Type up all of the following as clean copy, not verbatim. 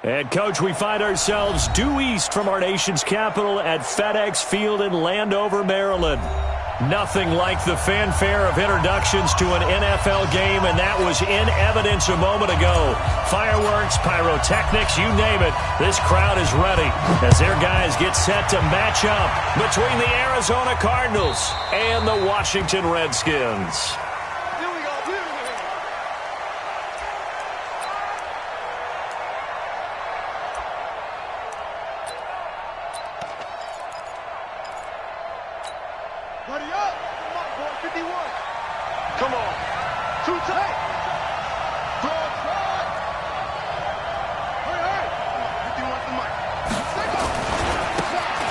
And, Coach, we find ourselves due east from our nation's capital at FedEx Field in Landover, Maryland. Nothing like the fanfare of introductions to an NFL game, and that was in evidence a moment ago. Fireworks, pyrotechnics, you name it, this crowd is ready as their guys get set to match up between the Arizona Cardinals and the Washington Redskins.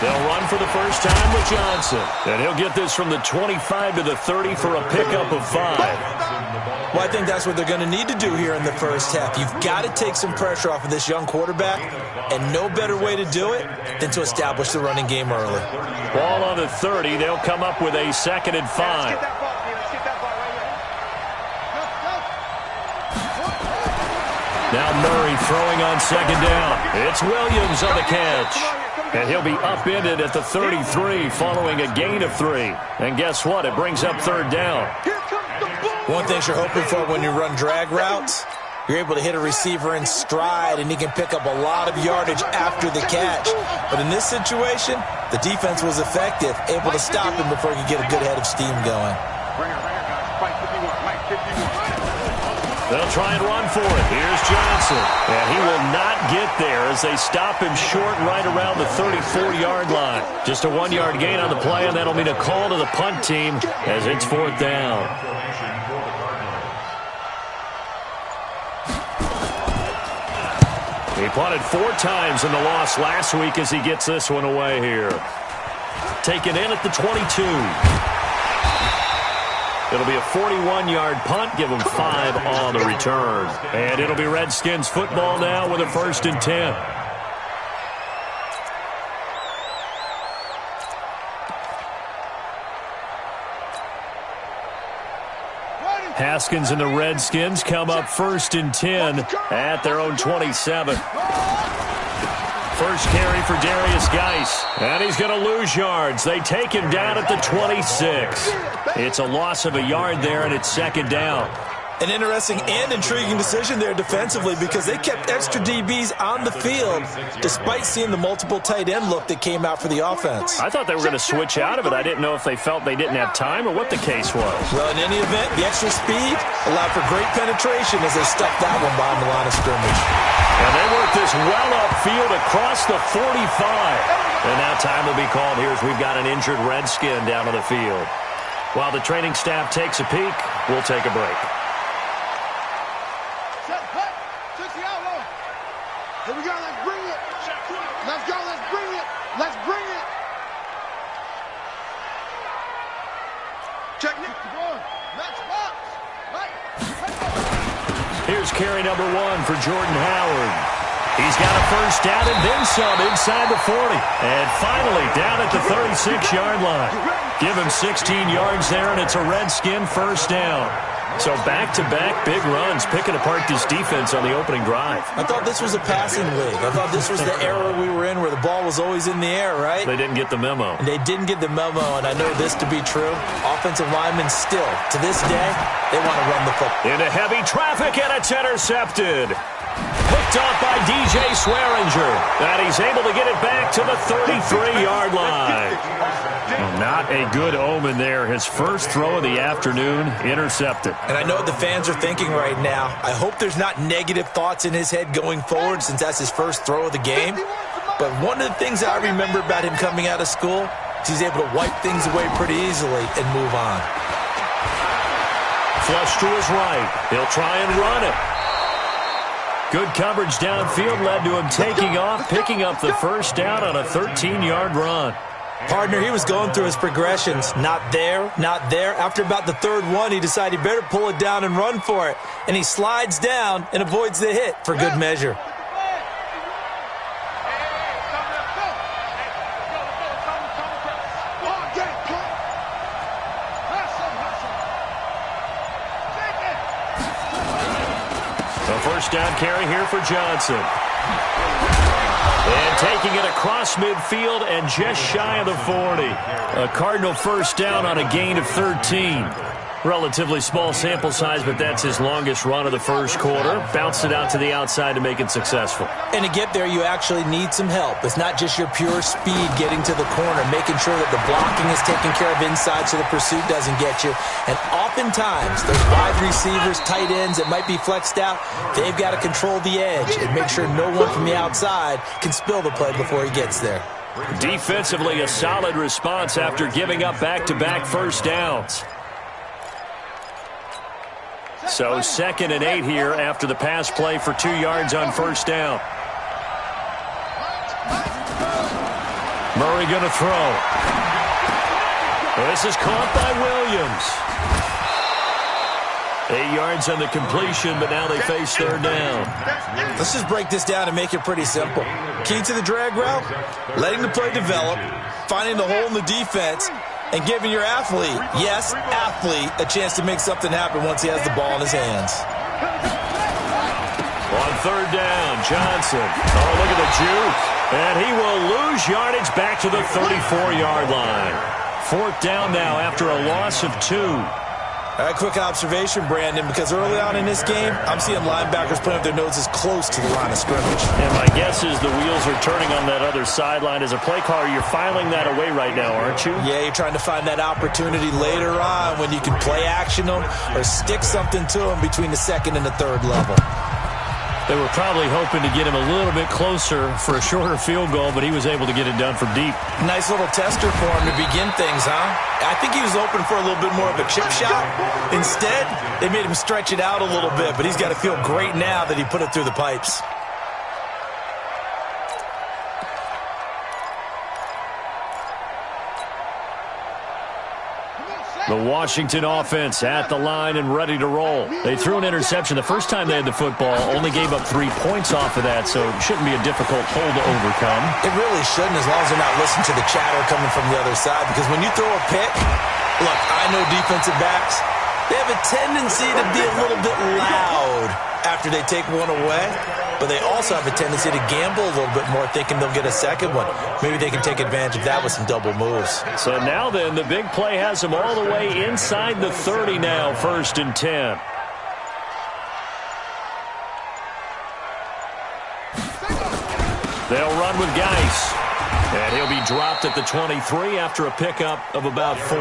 They'll run for the first time with Johnson. And he'll get this from the 25 to the 30 for a pickup of 5. Well, I think that's what they're going to need to do here in the first half. You've got to take some pressure off of this young quarterback, and no better way to do it than to establish the running game early. Ball on the 30. They'll come up with a 2nd and 5. Now Murray throwing on 2nd down. It's Williams on the catch. And he'll be upended at the 33 following a gain of 3. And guess what? It brings up 3rd down. One thing you're hoping for when you run drag routes, you're able to hit a receiver in stride, and he can pick up a lot of yardage after the catch. But in this situation, the defense was effective, able to stop him before he could get a good head of steam going. They'll try and run for it. Here's Johnson. And he will not get there as they stop him short right around the 34-yard line. Just a 1-yard gain on the play, and that'll mean a call to the punt team as it's 4th down. He punted 4 times in the loss last week as he gets this one away here. Taken in at the 22. It'll be a 41-yard punt. Give them 5 on the return. And it'll be Redskins football now with a 1st and 10. Haskins and the Redskins come up 1st and 10 at their own 27. First carry for Darius Geis. And he's going to lose yards. They take him down at the 26. It's a loss of a yard there, and it's 2nd down. An interesting and intriguing decision there defensively because they kept extra DBs on the field despite seeing the multiple tight end look that came out for the offense. I thought they were going to switch out of it. I didn't know if they felt they didn't have time or what the case was. Well, in any event, the extra speed allowed for great penetration as they stuffed that one behind the line of scrimmage. And they work this well upfield across the 45. And now time will be called here as we've got an injured Redskin down on the field. While the training staff takes a peek, we'll take a break. Here we go, let's bring it. Let's go, let's bring it. Let's bring it. Check it. Let's box. Here's carry number 1 for Jordan Howard. He's got a first down and then some inside the 40. And finally down at the 36-yard line. Give him 16 yards there, and it's a Redskin first down. So back-to-back big runs, picking apart this defense on the opening drive. I thought this was a passing league. I thought this was the era we were in where the ball was always in the air, right? They didn't get the memo. And they didn't get the memo, and I know this to be true. Offensive linemen still, to this day, they want to run the football. Into heavy traffic, and it's intercepted. Picked off by DJ Swearinger. And he's able to get it back to the 33-yard line. Well, not a good omen there. His first throw of the afternoon intercepted. And I know what the fans are thinking right now. I hope there's not negative thoughts in his head going forward since that's his first throw of the game. But one of the things I remember about him coming out of school is he's able to wipe things away pretty easily and move on. Flush to his right. He'll try and run it. Good coverage downfield led to him taking off, picking up the first down on a 13-yard run. Partner, he was going through his progressions. Not there, not there. After about the 3rd one, he decided he better pull it down and run for it. And he slides down and avoids the hit for good measure. first down carry here for Johnson. And taking it across midfield and just shy of the 40. A Cardinal first down on a gain of 13. Relatively small sample size, but that's his longest run of the first quarter. Bounced it out to the outside to make it successful. And to get there, you actually need some help. It's not just your pure speed getting to the corner, making sure that the blocking is taken care of inside so the pursuit doesn't get you. And oftentimes, those wide receivers, tight ends that might be flexed out, they've got to control the edge and make sure no one from the outside can spill the play before he gets there. Defensively, a solid response after giving up back-to-back first downs. So 2nd and 8 here after the pass play for 2 yards on first down. Murray going to throw. This is caught by Williams. 8 yards on the completion, but now they face third down. Let's just break this down and make it pretty simple. Key to the drag route, letting the play develop, finding the hole in the defense, and giving your athlete, yes, athlete, a chance to make something happen once he has the ball in his hands. On third down, Johnson. Oh, look at the juke. And he will lose yardage back to the 34-yard line. 4th down now after a loss of 2. All right, quick observation, Brandon, because early on in this game, I'm seeing linebackers putting up their noses close to the line of scrimmage. And my guess is the wheels are turning on that other sideline. As a play caller, you're filing that away right now, aren't you? Yeah, you're trying to find that opportunity later on when you can play action them or stick something to them between the 2nd and the 3rd level. They were probably hoping to get him a little bit closer for a shorter field goal, but he was able to get it done from deep. Nice little tester for him to begin things, huh? I think he was open for a little bit more of a chip shot. Instead, they made him stretch it out a little bit, but he's got to feel great now that he put it through the pipes. The Washington offense at the line and ready to roll. They threw an interception the first time they had the football, only gave up 3 points off of that, so it shouldn't be a difficult hole to overcome. It really shouldn't, as long as they're not listening to the chatter coming from the other side, because when you throw a pick, look, I know defensive backs, they have a tendency to be a little bit loud after they take one away, but they also have a tendency to gamble a little bit more, thinking they'll get a second one. Maybe they can take advantage of that with some double moves. So now then, the big play has them all the way inside the 30 now, 1st and 10. They'll run with Geis. And he'll be dropped at the 23 after a pickup of about 4.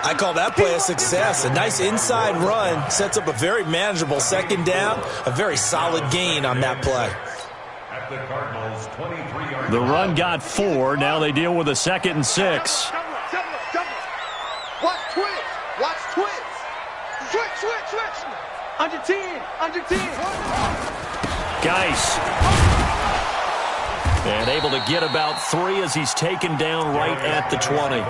I call that play a success. A nice inside run sets up a very manageable 2nd down, a very solid gain on that play. The run got 4. Now they deal with a 2nd and 6. Watch twitch. Watch twitch. Switch. Under 10. Geis. And able to get about 3 as he's taken down right at the 20.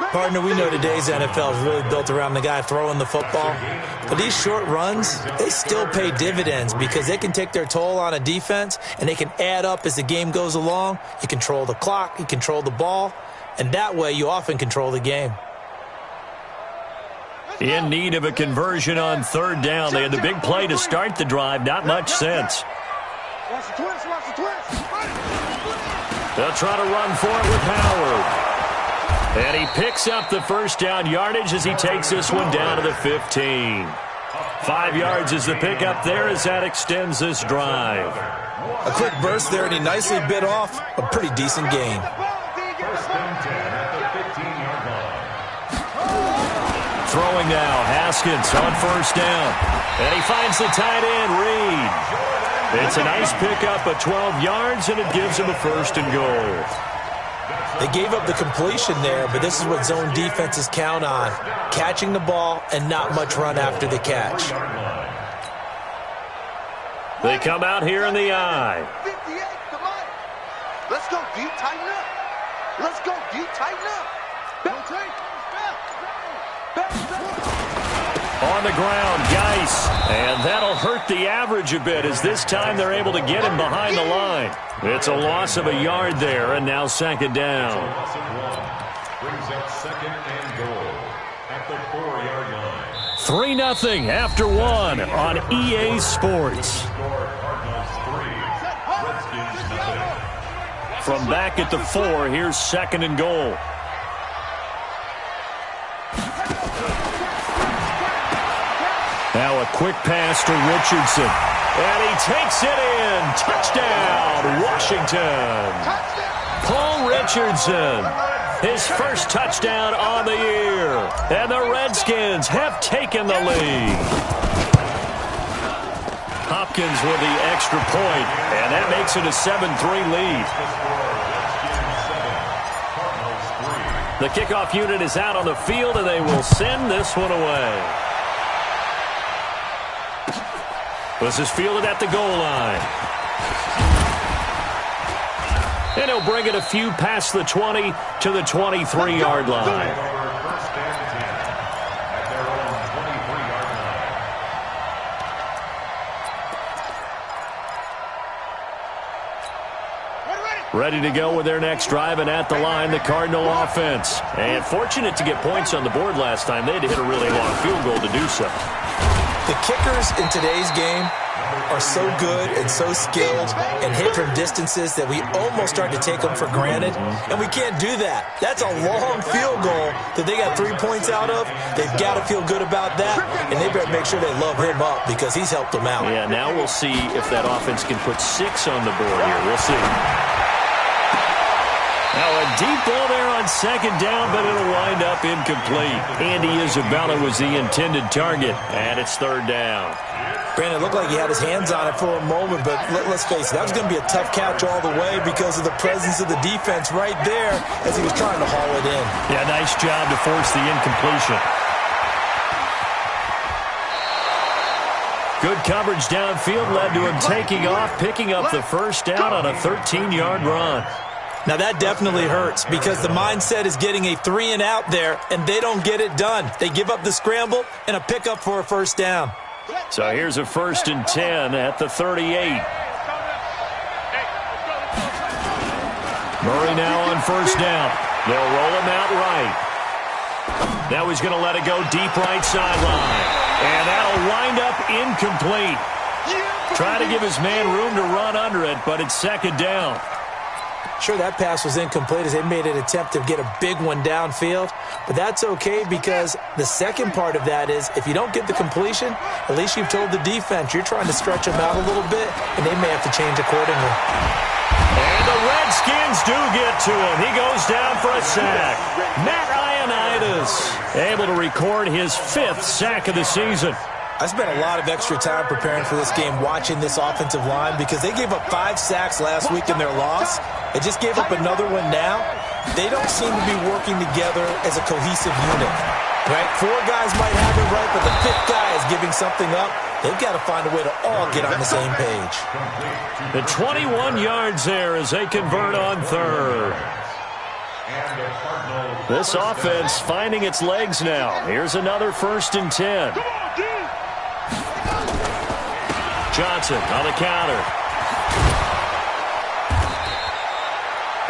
Partner, we know today's NFL is really built around the guy throwing the football. But these short runs, they still pay dividends because they can take their toll on a defense and they can add up as the game goes along. You control the clock, you control the ball, and that way you often control the game. In need of a conversion on 3rd down. They had the big play to start the drive. Not much sense. Watch the twist. They'll try to run for it with Howard. And he picks up the first down yardage as he takes this one down to the 15. 5 yards is the pickup there as that extends this drive. A quick burst there, and he nicely bit off a pretty decent gain. Throwing now, Haskins on first down. And he finds the tight end, Reed. It's a nice pickup of 12 yards, and it gives him a 1st and goal. They gave up the completion there, but this is what zone defenses count on. Catching the ball and not much run after the catch. They come out here in the eye. 58, come on. Let's go deep, tighten up. Let's go deep, tighten up. On the ground, Geis. And that'll hurt the average a bit as this time they're able to get him behind the line. It's a loss of a yard there, and now 2nd down. Brings up 2nd and goal at the 4-yard line. 3-0 after one on EA Sports. From back at the 4, here's 2nd and goal. Now a quick pass to Richardson. And he takes it in. Touchdown, Washington. Paul Richardson, his first touchdown on the year. And the Redskins have taken the lead. Hopkins with the extra point, and that makes it a 7-3 lead. The kickoff unit is out on the field, and they will send this one away. This is fielded at the goal line. And he'll bring it a few past the 20 to the 23-yard line. Ready to go with their next drive, and at the line, the Cardinal offense. And fortunate to get points on the board last time. They had to hit a really long field goal to do so. The kickers in today's game are so good and so skilled and hit from distances that we almost start to take them for granted, and we can't do that. That's a long field goal that they got 3 points out of. They've got to feel good about that, and they better make sure they love him up because he's helped them out. Yeah, now we'll see if that offense can put 6 on the board here. We'll see. Now a deep ball there on 2nd down, but it'll wind up incomplete. Andy Isabella was the intended target, and it's 3rd down. Brandon, it looked like he had his hands on it for a moment, but let's face it, that was going to be a tough catch all the way because of the presence of the defense right there as he was trying to haul it in. Yeah, nice job to force the incompletion. Good coverage downfield led to him taking off, picking up the 1st down on a 13-yard run. Now that definitely hurts because the mindset is getting a 3-and-out there, and they don't get it done. They give up the scramble and a pickup for a 1st down. So here's a 1st and 10 at the 38. Murray now on 1st down. They'll roll him out right. Now he's going to let it go deep right sideline. And that'll wind up incomplete. Trying to give his man room to run under it, but it's 2nd down. Sure, that pass was incomplete as they made an attempt to get a big one downfield, but that's okay because the second part of that is if you don't get the completion, at least you've told the defense you're trying to stretch them out a little bit, and they may have to change accordingly. And the Redskins do get to him. He goes down for a sack. Matt Ioannidis able to record his 5th sack of the season. I spent a lot of extra time preparing for this game watching this offensive line because they gave up 5 sacks last week in their loss. They just gave up another one now. They don't seem to be working together as a cohesive unit. Right? 4 guys might have it right, but the 5th guy is giving something up. They've got to find a way to all get on the same page. The 21 yards there as they convert on 3rd. This offense finding its legs now. Here's another 1st and 10. Johnson on the counter.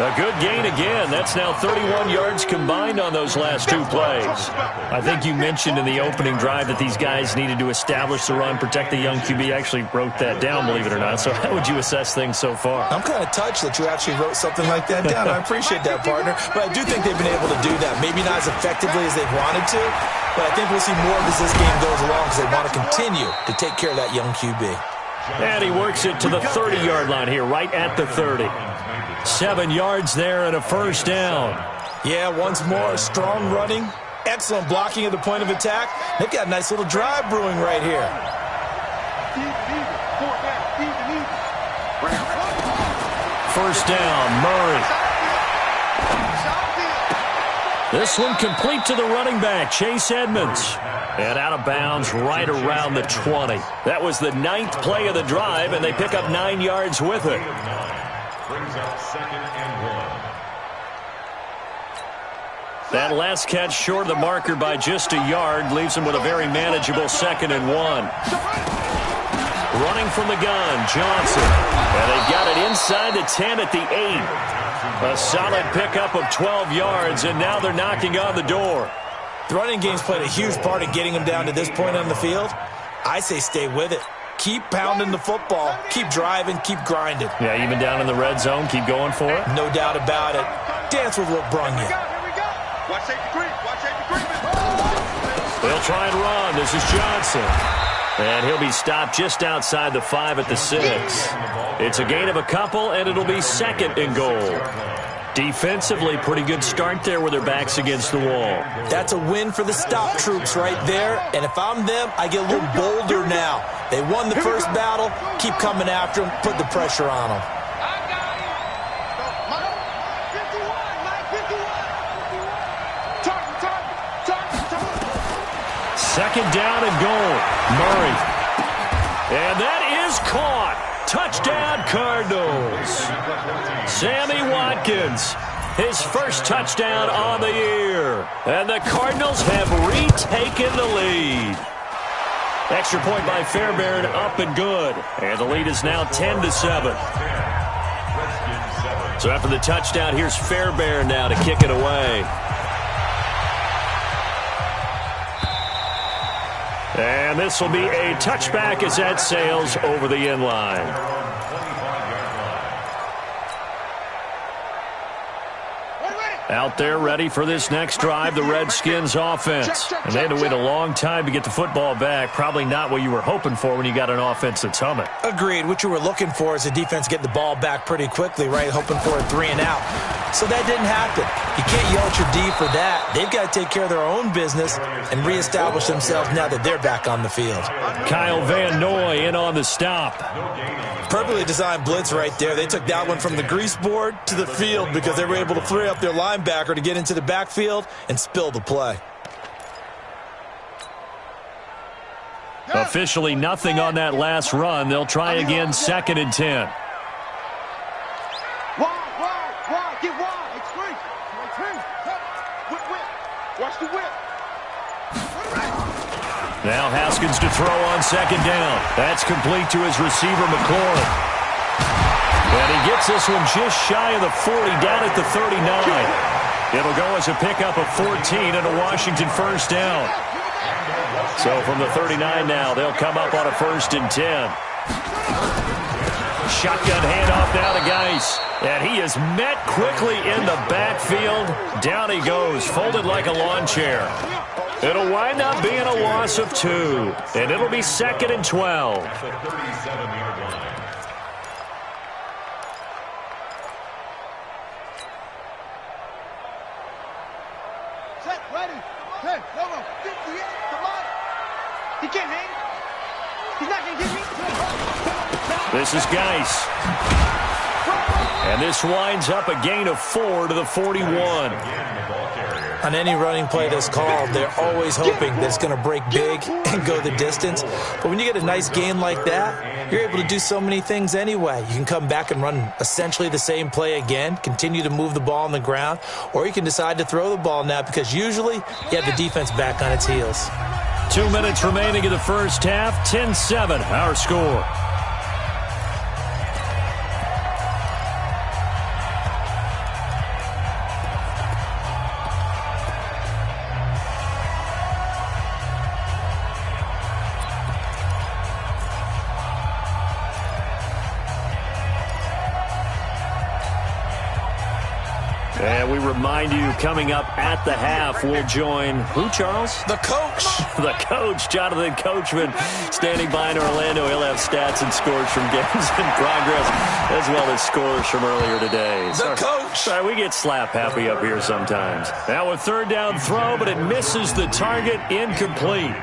A good gain again. That's now 31 yards combined on those last 2 plays. I think you mentioned in the opening drive that these guys needed to establish the run, protect the young QB. I actually wrote that down, believe it or not. So how would you assess things so far? I'm kind of touched that you actually wrote something like that down. I appreciate that, partner. But I do think they've been able to do that. Maybe not as effectively as they've wanted to, but I think we'll see more as this game goes along because they want to continue to take care of that young QB. And he works it to the 30-yard line here, right at the 30. 7 yards there and a 1st down. Yeah, once more, strong running, excellent blocking at the point of attack. They've got a nice little drive brewing right here. 1st down, Murray. This one complete to the running back, Chase Edmonds. And out of bounds right around the 20. That was the 9th play of the drive, and they pick up 9 yards with it. Brings up 2nd and 1. That last catch short of the marker by just a yard leaves them with a very manageable 2nd and 1. Running from the gun, Johnson. And they've got it inside the 10 at the 8. A solid pickup of 12 yards, and now they're knocking on the door. The running game's played a huge part in getting them down to this point on the field. I say stay with it. Keep pounding the football. Keep driving. Keep grinding. Yeah, even down in the red zone, keep going for it. No doubt about it. Dance with what brung you. Watch safety creep. Watch safety creep. They'll try and run. This is Johnson. And he'll be stopped just outside the 5 at the 6. It's a gain of a couple, and it'll be second and goal. Defensively, pretty good start there with their backs against the wall. That's a win for the stop troops right there. And if I'm them, I get a little bolder now. They won the first battle. Keep coming after them. Put the pressure on them. Second down and goal. Murray. And that is caught. Touchdown, Cardinals. Sammy Watkins, his first touchdown on the year. And the Cardinals have retaken the lead. Extra point by Fairbairn, up and good. And the lead is now 10-7. So after the touchdown, here's Fairbairn now to kick it away. And this will be a touchback as that sails over the end line. Out there ready for this next drive, the Redskins offense. And they had to wait a long time to get the football back. Probably not what you were hoping for when you got an offense that's humming. Agreed. What you were looking for is the defense getting the ball back pretty quickly, right? Hoping for a 3 and out. So that didn't happen. You can't yell at your D for that. They've got to take care of their own business and reestablish themselves now that they're back on the field. Kyle Van Noy in on the stop. Perfectly designed blitz right there. They took that one from the grease board to the field because they were able to free up their linebacker to get into the backfield and spill the play. Officially nothing on that last run. They'll try again, 2nd and 10. Get wide. Extreme. Whip. Watch the whip. Now Haskins to throw on 2nd down. That's complete to his receiver, McLaurin. And he gets this one just shy of the 40, down at the 39. It'll go as a pickup of 14 and a Washington first down. So from the 39 now, they'll come up on a 1st and 10. Shotgun handoff now to Geis. And he is met quickly in the backfield. Down he goes, folded like a lawn chair. It'll wind up being a loss of 2. And it'll be 2nd and 12. Set, ready. Hey, no, 58. Come on. He can't hang. He's not going to get me. This is Geis. And this winds up a gain of 4 to the 41. On any running play that's called, they're always hoping that it's going to break big and go the distance. But when you get a nice gain like that, you're able to do so many things anyway. You can come back and run essentially the same play again, continue to move the ball on the ground, or you can decide to throw the ball now because usually you have the defense back on its heels. 2 minutes remaining in the first half, 10-7, our score. And we remind you, coming up at the half, we'll join who, Charles? The coach. The coach, Jonathan Coachman, standing by in Orlando. He'll have stats and scores from games in progress, as well as scores from earlier today. The coach. Sorry, we get slap happy up here sometimes. Now a 3rd down throw, but it misses the target, incomplete.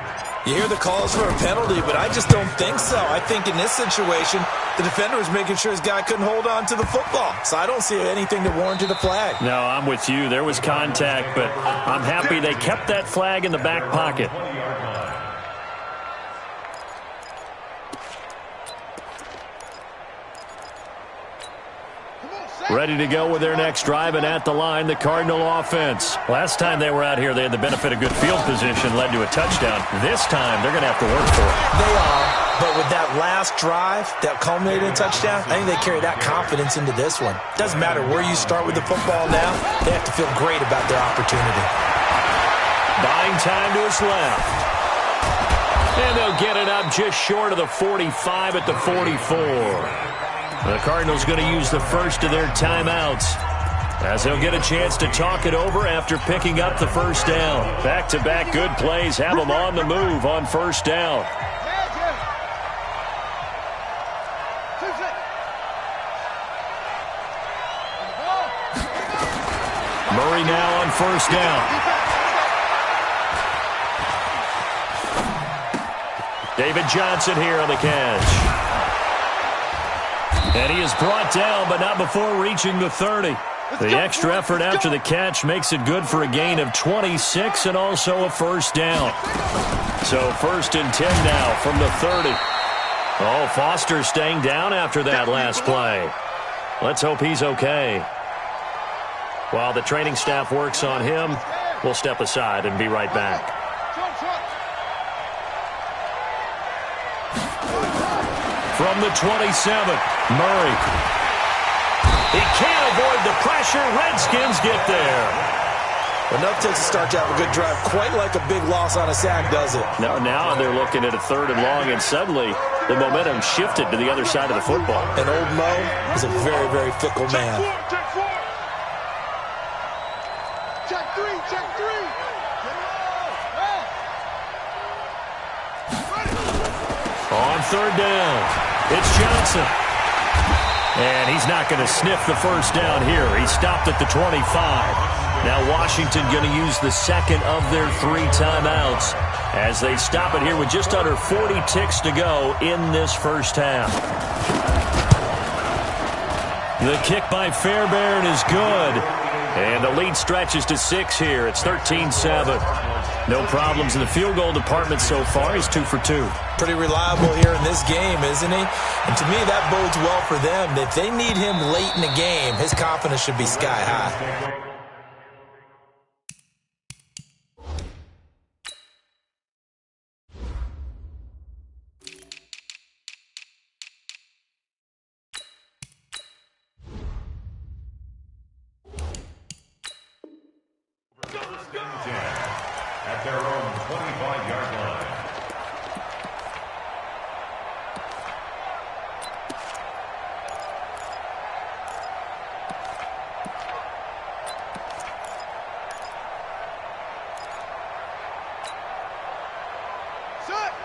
You hear the calls for a penalty, but I just don't think so. I think in this situation, the defender was making sure his guy couldn't hold on to the football. So I don't see anything that warranted a flag. No, I'm with you. There was contact, but I'm happy they kept that flag in the back pocket. Ready to go with their next drive, and at the line, the Cardinal offense. Last time they were out here, they had the benefit of good field position, led to a touchdown. This time, they're going to have to work for it. They are, but with that last drive that culminated in a touchdown, I think they carry that confidence into this one. Doesn't matter where you start with the football now, they have to feel great about their opportunity. Buying time to his left. And they'll get it up just short of the 45 at the 44. The Cardinals going to use the first of their timeouts, as they'll get a chance to talk it over after picking up the first down. Back-to-back good plays have them on the move on first down. Murray now on first down. David Johnson here on the catch. And he is brought down, but not before reaching the 30. The extra effort after the catch makes it good for a gain of 26 and also a first down. So 1st and 10 now from the 30. Oh, Foster staying down after that last play. Let's hope he's okay. While the training staff works on him, we'll step aside and be right back. From the 27, Murray. He can't avoid the pressure. Redskins get there. Enough takes to start to have a good drive. Quite like a big loss on a sack, does it? Now they're looking at a 3rd and long, and suddenly the momentum shifted to the other side of the football. And old Mo is a very, very fickle man. Check three. On 3rd down, it's Johnson. And he's not going to sniff the first down here. He stopped at the 25. Now Washington going to use the second of their 3 timeouts as they stop it here with just under 40 ticks to go in this first half. The kick by Fairbairn is good. And the lead stretches to 6 here. It's 13-7. No problems in the field goal department so far. He's 2 for 2. Pretty reliable here in this game, isn't he? And to me, that bodes well for them. If they need him late in the game, his confidence should be sky high. At their own 25-yard line.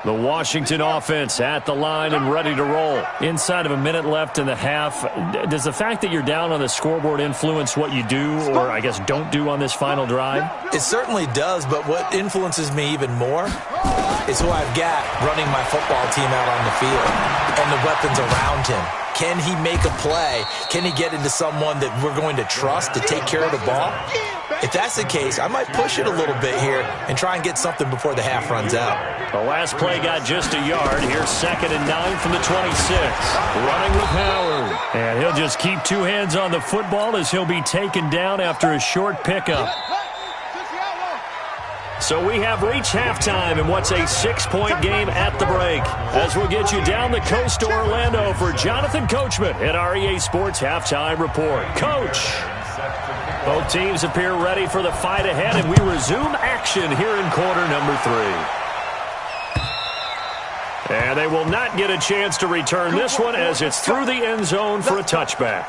The Washington offense at the line and ready to roll. Inside of a minute left in the half, does the fact that you're down on the scoreboard influence what you do, or I guess don't do on this final drive? It certainly does, but what influences me even more is who I've got running my football team out on the field and the weapons around him. Can he make a play? Can he get into someone that we're going to trust to take care of the ball? If that's the case, I might push it a little bit here and try and get something before the half runs out. The last play got just a yard. Here's 2nd and 9 from the 26. Running with Howard. And he'll just keep 2 hands on the football as he'll be taken down after a short pickup. So we have reached halftime in what's a 6-point game at the break. As we'll get you down the coast to Orlando for Jonathan Coachman at our EA Sports Halftime Report. Coach! Both teams appear ready for the fight ahead, and we resume action here in quarter number 3. And they will not get a chance to return this one as it's through the end zone for a touchback.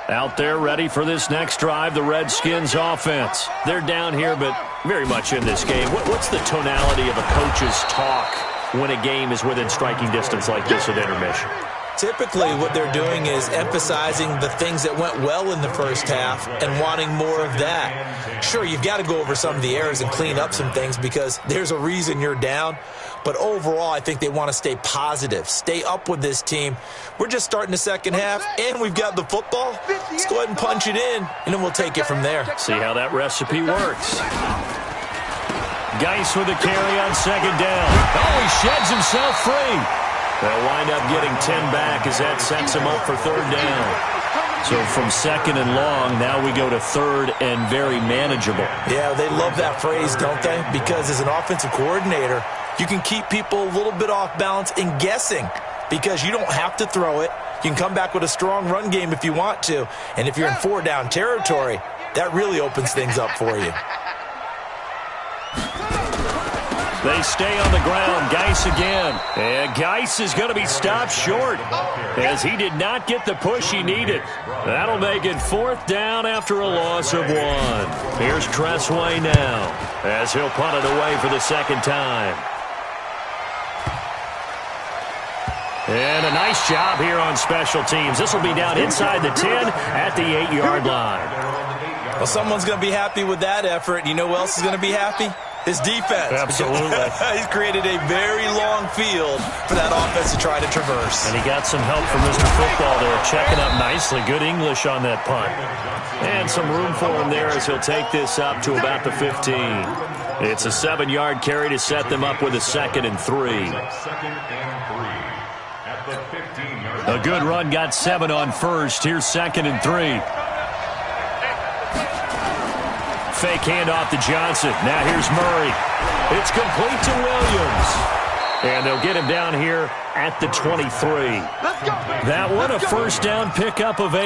Out there ready for this next drive, the Redskins offense. They're down here, but very much in this game. What's the tonality of a coach's talk when a game is within striking distance like this at intermission? Typically, what they're doing is emphasizing the things that went well in the first half and wanting more of that. Sure, you've got to go over some of the errors and clean up some things because there's a reason you're down. But overall, I think they want to stay positive, stay up with this team. We're just starting the second half, and we've got the football. Let's go ahead and punch it in, and then we'll take it from there. See how that recipe works. Geis with a carry on 2nd down. Oh, he sheds himself free. They'll wind up getting 10 back as that sets him up for 3rd down. So from 2nd and long, now we go to 3rd and very manageable. Yeah, they love that phrase, don't they? Because as an offensive coordinator, you can keep people a little bit off balance and guessing because you don't have to throw it. You can come back with a strong run game if you want to. And if you're in 4-down territory, that really opens things up for you. They stay on the ground. Geis again. And Geis is going to be stopped short as he did not get the push he needed. That'll make it 4th down after a loss of 1. Here's Tressway now as he'll punt it away for the 2nd time. And a nice job here on special teams. This will be down inside the 10 at the 8-yard line. Well, someone's going to be happy with that effort. You know who else is going to be happy? His defense. Absolutely. He's created a very long field for that offense to try to traverse. And he got some help from Mr. Football there, checking up nicely. Good English on that punt. And some room for him there as he'll take this up to about the 15. It's a 7-yard carry to set them up with a 2nd and 3. A good run got 7 on first. Here's 2nd and 3. Fake handoff to Johnson. Now here's Murray. It's complete to Williams. And they'll get him down here at the 23. That one a 1st down pickup of 8.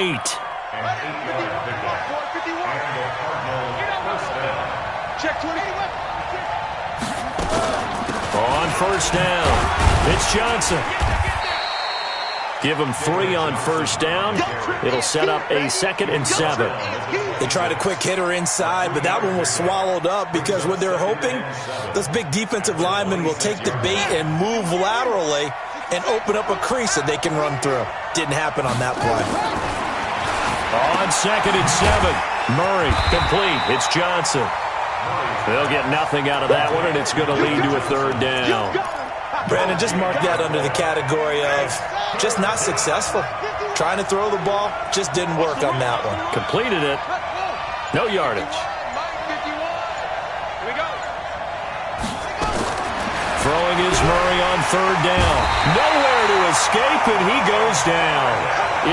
On 1st down, it's Johnson. Give him 3 on 1st down. It'll set up a 2nd and 7. They tried a quick hitter inside, but that one was swallowed up because what they're hoping, those big defensive linemen will take the bait and move laterally and open up a crease that they can run through. Didn't happen on that play. On 2nd and 7, Murray complete. It's Johnson. They'll get nothing out of that one, and it's going to lead to a 3rd down. Brandon, just mark that under the category of just not successful. Trying to throw the ball, just didn't work on that one. Completed it. No yardage. Throwing is Murray on 3rd down. Nowhere to escape, and he goes down.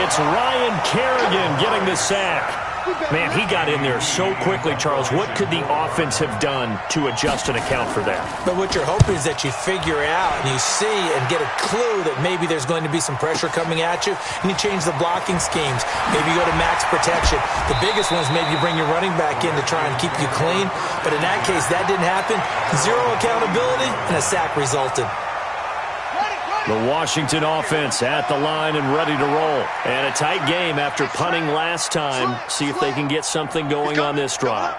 It's Ryan Kerrigan getting the sack. Man, he got in there so quickly, Charles. What could the offense have done to adjust and account for that? But what you're hoping is that you figure out and you see and get a clue that maybe there's going to be some pressure coming at you, and you change the blocking schemes. Maybe you go to max protection. The biggest one is maybe you bring your running back in to try and keep you clean. But in that case, that didn't happen. 0 accountability, and a sack resulted. The Washington offense at the line and ready to roll. And a tight game after punting last time. See if they can get something going on this drive.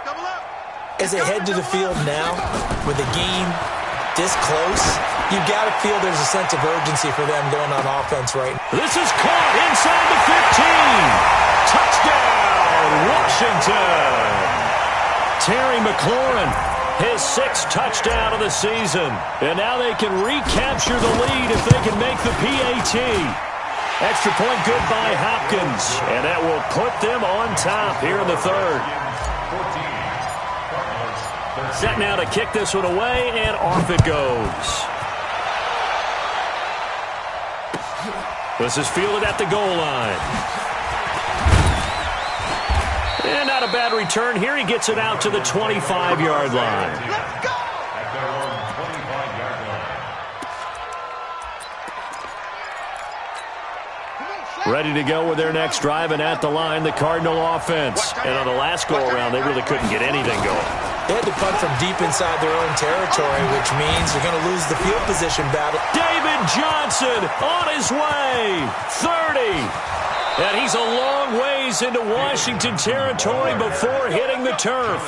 As they head to the field now, with the game this close, you've got to feel there's a sense of urgency for them going on offense right now. This is caught inside the 15. Touchdown, Washington. Terry McLaurin, his 6th touchdown of the season. And now they can recapture the lead if they can make the PAT. Extra point good by Hopkins. And that will put them on top here in the 3rd. Set now to kick this one away, and off it goes. This is fielded at the goal line. And not a bad return here. He gets it out to the 25-yard line. Let's go! Ready to go with their next drive, and at the line, the Cardinal offense. And on the last go-around, they really couldn't get anything going. They had to punt from deep inside their own territory, which means they're going to lose the field position battle. David Johnson on his way. 30. And he's a long ways into Washington territory before hitting the turf.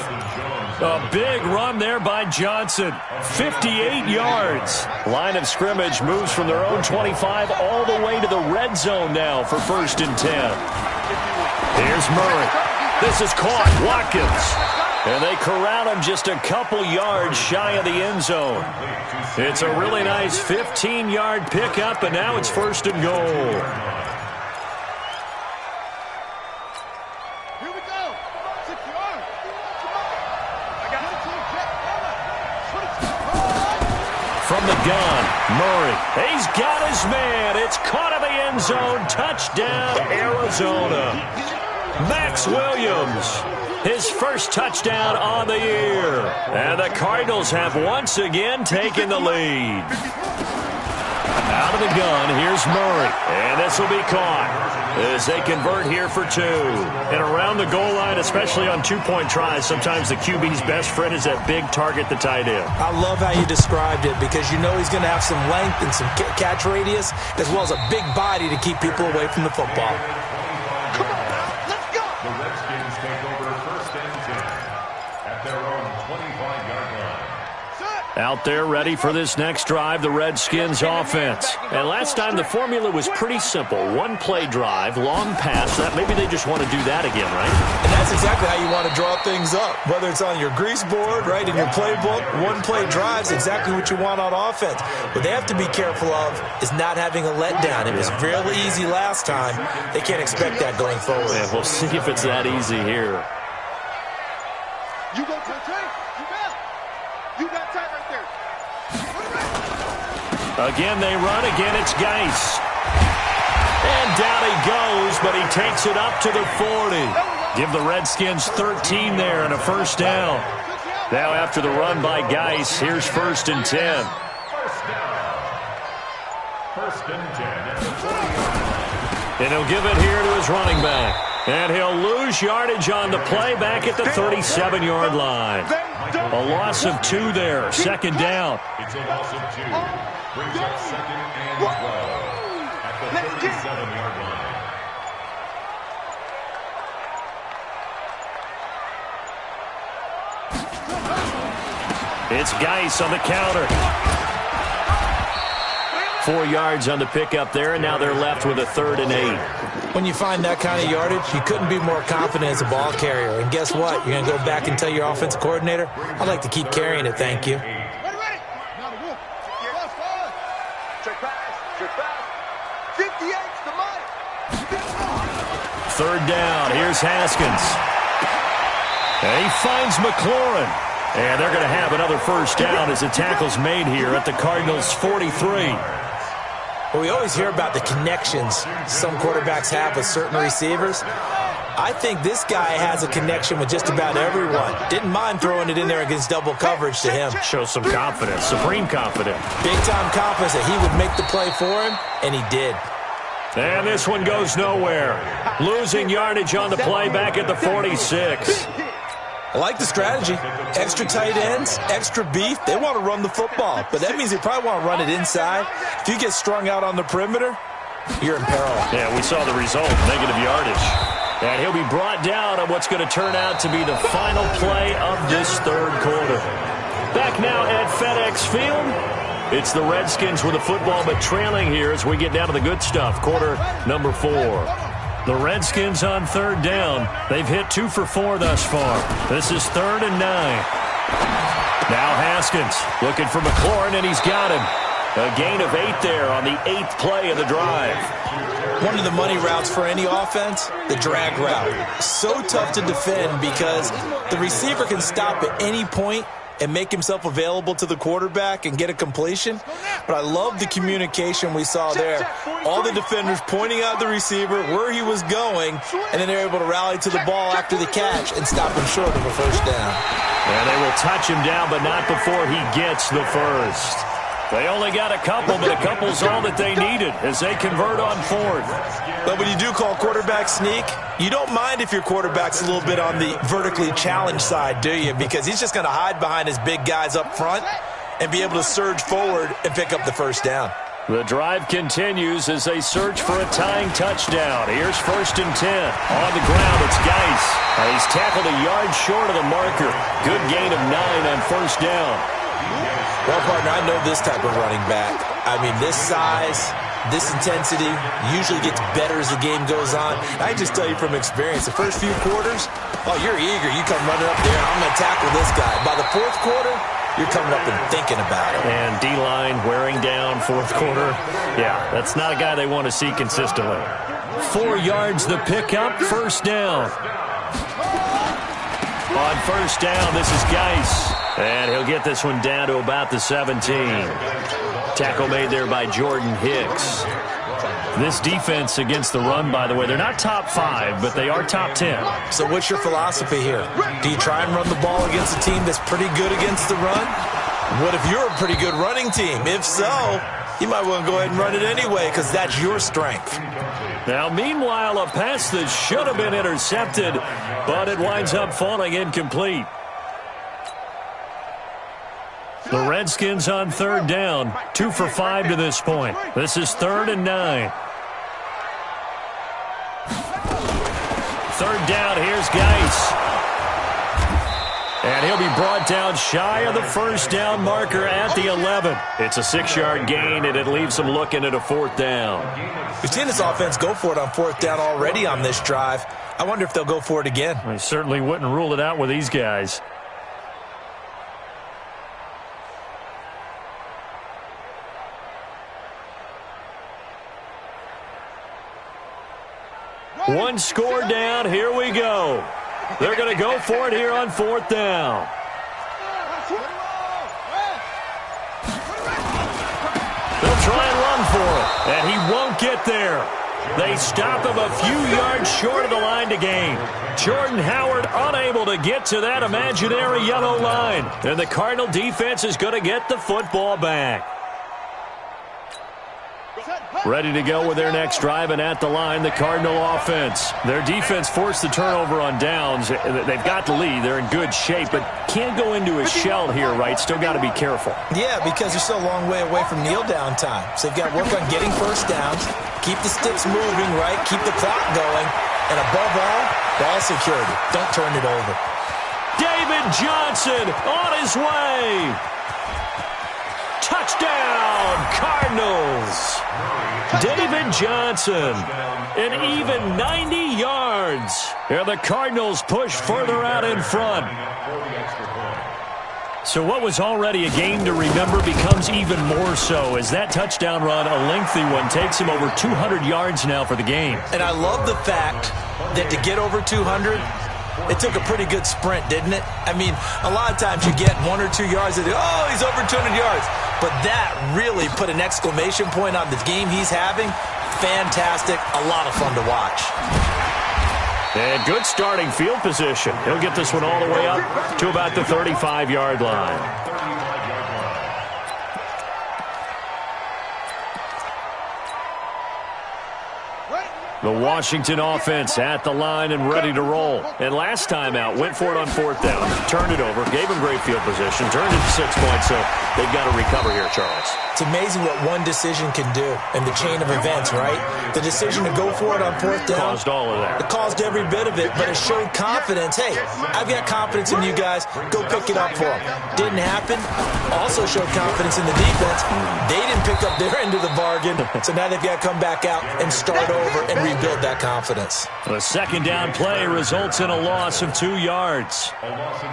A big run there by Johnson. 58 yards. Line of scrimmage moves from their own 25 all the way to the red zone now for 1st and 10. Here's Murray. This is caught. Watkins. And they corral him just a couple yards shy of the end zone. It's a really nice 15-yard pickup, and now it's 1st and goal. From the gun, Murray. He's got his man. It's caught in the end zone. Touchdown, Arizona. Max Williams, his 1st touchdown on the year. And the Cardinals have once again taken the lead. Out of the gun, here's Murray. And this will be caught as they convert here for 2. And around the goal line, especially on two-point tries, sometimes the QB's best friend is that big target, the tight end. I love how you described it because you know he's going to have some length and some catch radius as well as a big body to keep people away from the football. Come on, let's go. The Redskins take over 1st and 10 at their own 25-yard line. Out there ready for this next drive, the Redskins offense. And last time the formula was pretty simple. One-play drive, long pass. Maybe they just want to do that again, right? And that's exactly how you want to draw things up. Whether it's on your grease board, right, in your playbook, one-play drive's exactly what you want on offense. What they have to be careful of is not having a letdown. It was really easy last time. They can't expect that going forward. Yeah, we'll see if it's that easy here. You go to the train. You got. You got time right there. Again, they run. Again, it's Geis. And down he goes, but he takes it up to the 40. Give the Redskins 13 there and a 1st down. Now after the run by Geis, here's 1st and 10. 1st down. 1st and 10 at the 20-yard line. And he'll give it here to his running back. And he'll lose yardage on the play back at the 37-yard line. A loss of 2 there. 2nd down. It's a loss of 2. Brings up 2nd and 12 at the 37-yard line. It's Geis on the counter. 4 yards on the pickup there, and now they're left with a 3rd and 8. When you find that kind of yardage, you couldn't be more confident as a ball carrier. And guess what? You're going to go back and tell your offensive coordinator, I'd like to keep carrying it, thank you. Ready. Now the wolf. Check pass. Check pass. 58's the money. 3rd down. Here's Haskins. And he finds McLaurin. And they're going to have another 1st down as the tackle's made here at the Cardinals' 43. Well, we always hear about the connections some quarterbacks have with certain receivers. I think this guy has a connection with just about everyone. Didn't mind throwing it in there against double coverage to him. Shows some confidence, supreme confidence. Big-time confidence that he would make the play for him, and he did. And this one goes nowhere. Losing yardage on the play back at the 46. I like the strategy. Extra tight ends, extra beef. They want to run the football, but that means they probably want to run it inside. If you get strung out on the perimeter, you're in peril. Yeah, we saw the result, negative yardage. And he'll be brought down on what's going to turn out to be the final play of this 3rd quarter. Back now at FedEx Field. It's the Redskins with the football, but trailing here as we get down to the good stuff. Quarter number 4. The Redskins on 3rd down. They've hit 2 for 4 thus far. This is 3rd and 9. Now Haskins looking for McLaurin, and he's got him. A gain of 8 there on the 8th play of the drive. One of the money routes for any offense, the drag route. So tough to defend because the receiver can stop at any point and make himself available to the quarterback and get a completion. But I love the communication we saw there. All the defenders pointing out the receiver, where he was going, and then they're able to rally to the ball after the catch and stop him short of a 1st down. And they will touch him down, but not before he gets the 1st. They only got a couple, but a couple's all that they needed as they convert on 4th. But when you do call quarterback sneak, you don't mind if your quarterback's a little bit on the vertically challenged side, do you? Because he's just going to hide behind his big guys up front and be able to surge forward and pick up the 1st down. The drive continues as they search for a tying touchdown. Here's 1st and 10. On the ground, it's Geis. He's tackled a yard short of the marker. Good gain of 9 on 1st down. Well, partner, I know this type of running back. I mean, this size, this intensity usually gets better as the game goes on. I just tell you from experience, the first few quarters, oh, you're eager. You come running up there, I'm going to tackle this guy. By the 4th quarter, you're coming up and thinking about it. And D-line wearing down 4th quarter. Yeah, that's not a guy they want to see consistently. 4 yards the pickup, 1st down. On 1st down, this is Geis. And he'll get this one down to about the 17. Tackle made there by Jordan Hicks. This defense against the run, by the way, they're not top 5, but they are top 10. So what's your philosophy here? Do you try and run the ball against a team that's pretty good against the run? What if you're a pretty good running team? If so, you might want to go ahead and run it anyway because that's your strength. Now, meanwhile, a pass that should have been intercepted, but it winds up falling incomplete. The Redskins on third down, 2 for 5 to this point. This is 3rd and 9. Third down, here's Geis. And he'll be brought down shy of the first down marker at the 11. It's a 6-yard gain, and it leaves them looking at a 4th down. We've seen this offense go for it on 4th down already on this drive. I wonder if they'll go for it again. I certainly wouldn't rule it out with these guys. One score down. Here we go. They're going to go for it here on 4th down. They'll try and run for it, and he won't get there. They stop him a few yards short of the line to gain. Jordan Howard unable to get to that imaginary yellow line, and the Cardinal defense is going to get the football back. Ready to go with their next drive, and at the line, the Cardinal offense. Their defense forced the turnover on downs. They've got the lead. They're in good shape, but can't go into a shell here, right? Still got to be careful. Yeah, because they're still a long way away from kneel down time. So they've got to work on getting first downs, keep the sticks moving, right? Keep the clock going, and above all, ball security. Don't turn it over. David Johnson on his way. Touchdown, Cardinals. David Johnson, an even 90 yards. And the Cardinals push further out in front. So what was already a game to remember becomes even more so as that touchdown run, a lengthy one, takes him over 200 yards now for the game. And I love the fact that to get over 200, it took a pretty good sprint, didn't it? I mean, a lot of times you get 1 or 2 yards and oh, he's over 200 yards. But that really put an exclamation point on the game he's having. Fantastic. A lot of fun to watch. And good starting field position. He'll get this one all the way up to about the 35-yard line. The Washington offense at the line and ready to roll. And last time out, went for it on 4th down, turned it over, gave him great field position, turned it to 6 points, so they've got to recover here, Charles. It's amazing what one decision can do in the chain of events, right? The decision to go for it on 4th down. Caused all of that. It caused every bit of it, but it showed confidence. Hey, I've got confidence in you guys. Go pick it up for them. Didn't happen. Also showed confidence in the defense. They didn't pick up their end of the bargain, so now they've got to come back out and start over and rebuild that confidence. The second down play results in a loss of 2 yards.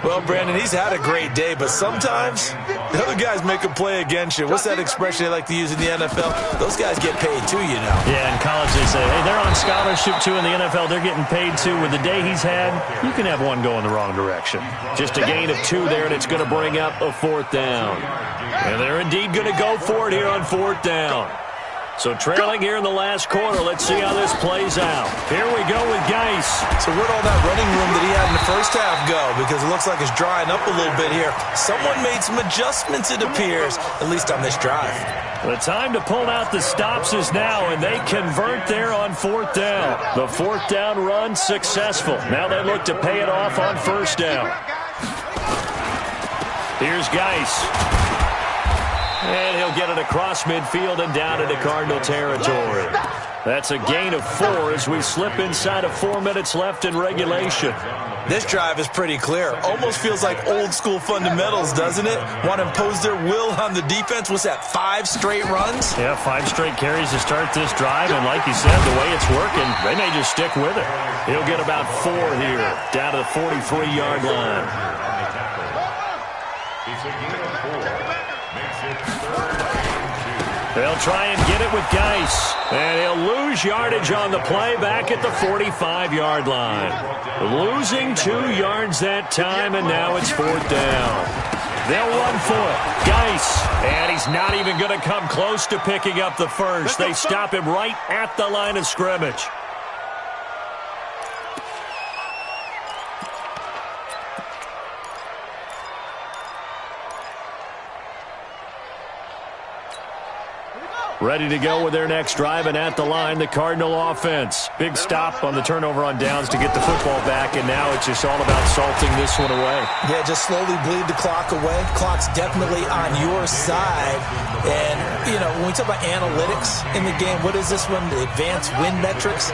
Well, Brandon, he's had a great day, but sometimes the other guys make a play against you. What's that expression they like to use in the NFL? Those guys get paid too, you know. Yeah, in college they say, hey, they're on scholarship too. In the NFL, they're getting paid too. With the day he's had, you can have one go in the wrong direction. Just a gain of 2 there, and it's going to bring up a 4th down. And they're indeed going to go for it here on 4th down. So trailing here in the last quarter, let's see how this plays out. Here we go with Geis. So where'd all that running room that he had in the first half go? Because it looks like it's drying up a little bit here. Someone made some adjustments, it appears, at least on this drive. The time to pull out the stops is now, and they convert there on 4th down. The 4th down run successful. Now they look to pay it off on 1st down. Here's Geis. And he'll get it across midfield and down into Cardinal territory. That's a gain of 4 as we slip inside of 4 minutes left in regulation. This drive is pretty clear. Almost feels like old school fundamentals, doesn't it? Want to impose their will on the defense. What's that, 5 straight runs? Yeah, 5 straight carries to start this drive. And like you said, the way it's working, they may just stick with it. He'll get about 4 here, down to the 43-yard line. It's a gain of 4. Makes it 3rd and 2. They'll try and get it with Geis. And he'll lose yardage on the play back at the 45-yard line. Losing 2 yards that time, and now it's 4th down. They'll run for it. Geis. And he's not even going to come close to picking up the first. They stop him right at the line of scrimmage. Ready to go with their next drive, and at the line, the Cardinal offense. Big stop on the turnover on downs to get the football back, and now it's just all about salting this one away. Yeah, just slowly bleed the clock away. Clock's definitely on your side. And, you know, when we talk about analytics in the game, what is this one? The advanced win metrics?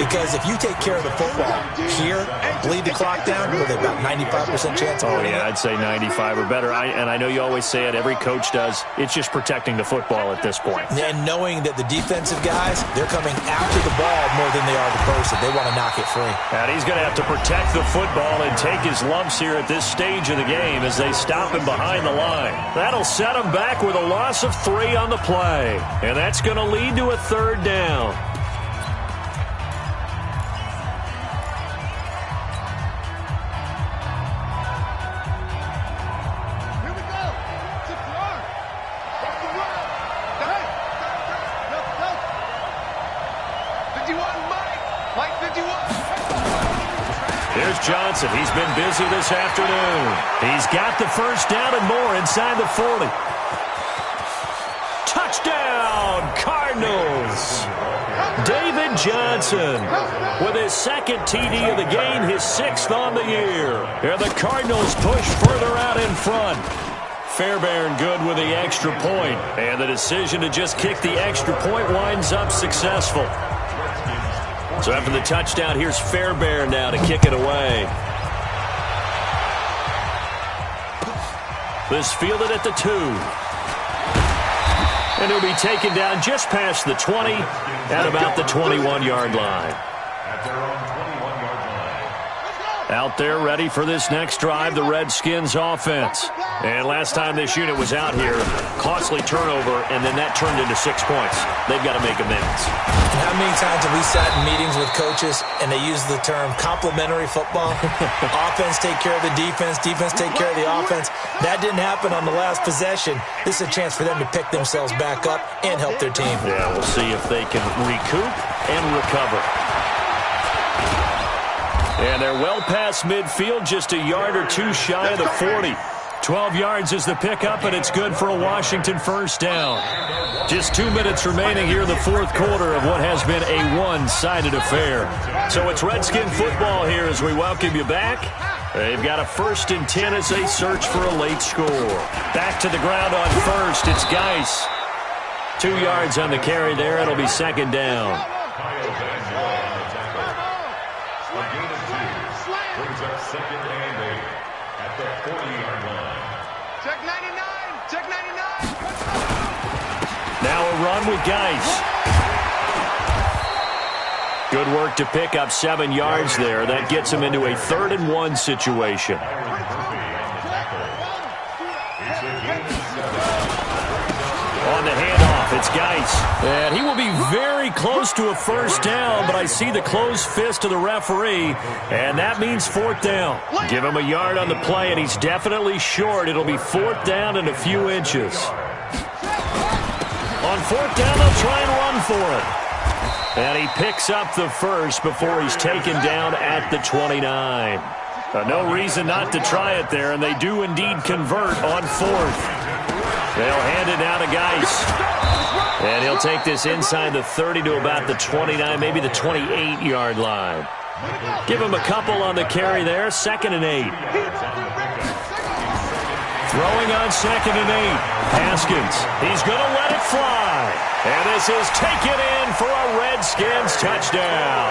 Because if you take care of the football here, bleed the clock down, with about 95% chance of winning. Oh, yeah, I'd say 95 or better. And I know you always say it, every coach does. It's just protecting the football at this point. And knowing that the defensive guys, they're coming after the ball more than they are the person. They want to knock it free. And he's going to have to protect the football and take his lumps here at this stage of the game as they stop him behind the line. That'll set him back with a loss of 3 on the play. And that's going to lead to a 3rd down. Here's Johnson. He's been busy this afternoon. He's got the 1st down and more inside the 40. Touchdown, Cardinals. David Johnson with his 2nd TD of the game, his 6th on the year. And the Cardinals push further out in front. Fairbairn good with the extra point. And the decision to just kick the extra point winds up successful. So after the touchdown, here's Fairbairn now to kick it away. This fielded at the 2. And he'll be taken down just past the 20 at about the 21-yard line. Out there ready for this next drive, the Redskins offense. And last time this unit was out here, costly turnover, and then that turned into 6 points. They've got to make amends. And how many times have we sat in meetings with coaches and they use the term complementary football? Offense take care of the defense, defense take care of the offense. That didn't happen on the last possession. This is a chance for them to pick themselves back up and help their team. Yeah, we'll see if they can recoup and recover. And they're well past midfield, just a yard or 2 shy of the 40. 12 yards is the pickup, and it's good for a Washington 1st down. Just 2 minutes remaining here in the 4th quarter of what has been a one-sided affair. So it's Redskin football here as we welcome you back. They've got a 1st and 10 as they search for a late score. Back to the ground on 1st. It's Geis. 2 yards on the carry there. It'll be 2nd down. Brings up 2nd and 8 at the 40-yard line. Check 99. Check 99. Now a run with Geis. Good work to pick up 7 yards there. That gets him into a 3rd and 1 situation. On the handoff, it's Geis. And he will be very close to a 1st down, but I see the closed fist of the referee, and that means 4th down. Give him a yard on the play, and he's definitely short. It'll be 4th down and a few inches. On 4th down, they'll try and run for it. And he picks up the 1st before he's taken down at the 29. No reason not to try it there, and they do indeed convert on 4th. They'll hand it down to Geis. And he'll take this inside the 30 to about the 29, maybe the 28-yard line. Give him a couple on the carry there, 2nd and 8. Throwing on 2nd and 8. Haskins, he's going to let it fly. And this is taken in for a Redskins touchdown.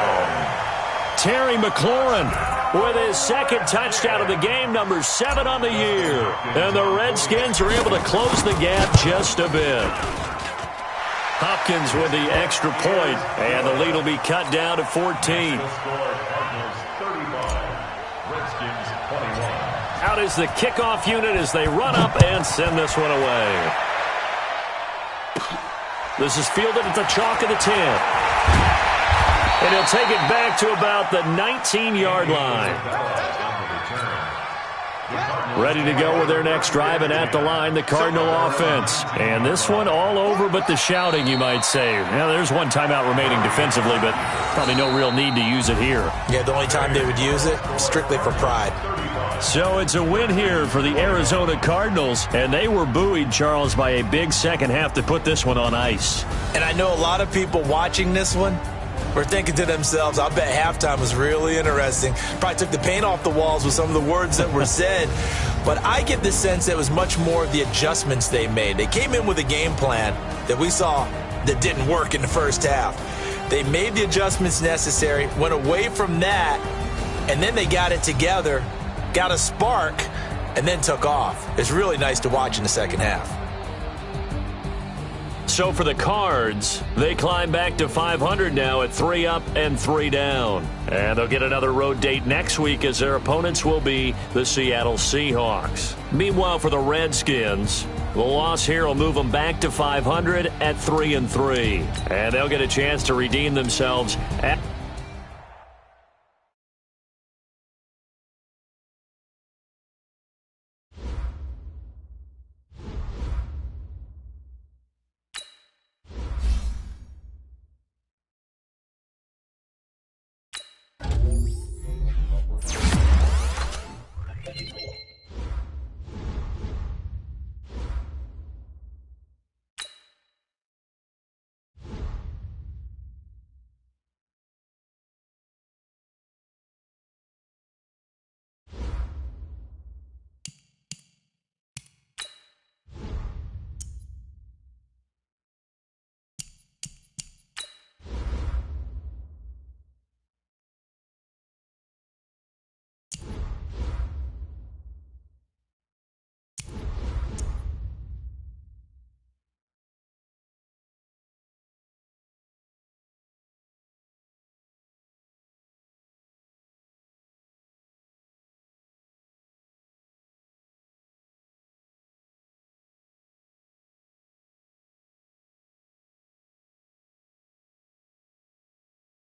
Terry McLaurin with his 2nd touchdown of the game, number 7 on the year. And the Redskins are able to close the gap just a bit. Hopkins with the extra point, and the lead will be cut down to 14. Out is the kickoff unit as they run up and send this one away. This is fielded at the chalk of the 10. And he'll take it back to about the 19-yard line. Ready to go with their next drive, and at the line, the Cardinal offense. And this one all over but the shouting, you might say. Now, there's one timeout remaining defensively, but probably no real need to use it here. Yeah, the only time they would use it, strictly for pride. So it's a win here for the Arizona Cardinals, and they were buoyed, Charles, by a big second half to put this one on ice. And I know a lot of people watching this one were thinking to themselves, I bet halftime was really interesting. Probably took the paint off the walls with some of the words that were said. But I get the sense that it was much more of the adjustments they made. They came in with a game plan that we saw that didn't work in the first half. They made the adjustments necessary, went away from that, and then they got it together, got a spark, and then took off. It's really nice to watch in the second half. So for the Cards, they climb back to 500 now at 3 up and 3 down. And they'll get another road date next week as their opponents will be the Seattle Seahawks. Meanwhile, for the Redskins, the loss here will move them back to 500 at 3 and 3. And they'll get a chance to redeem themselves at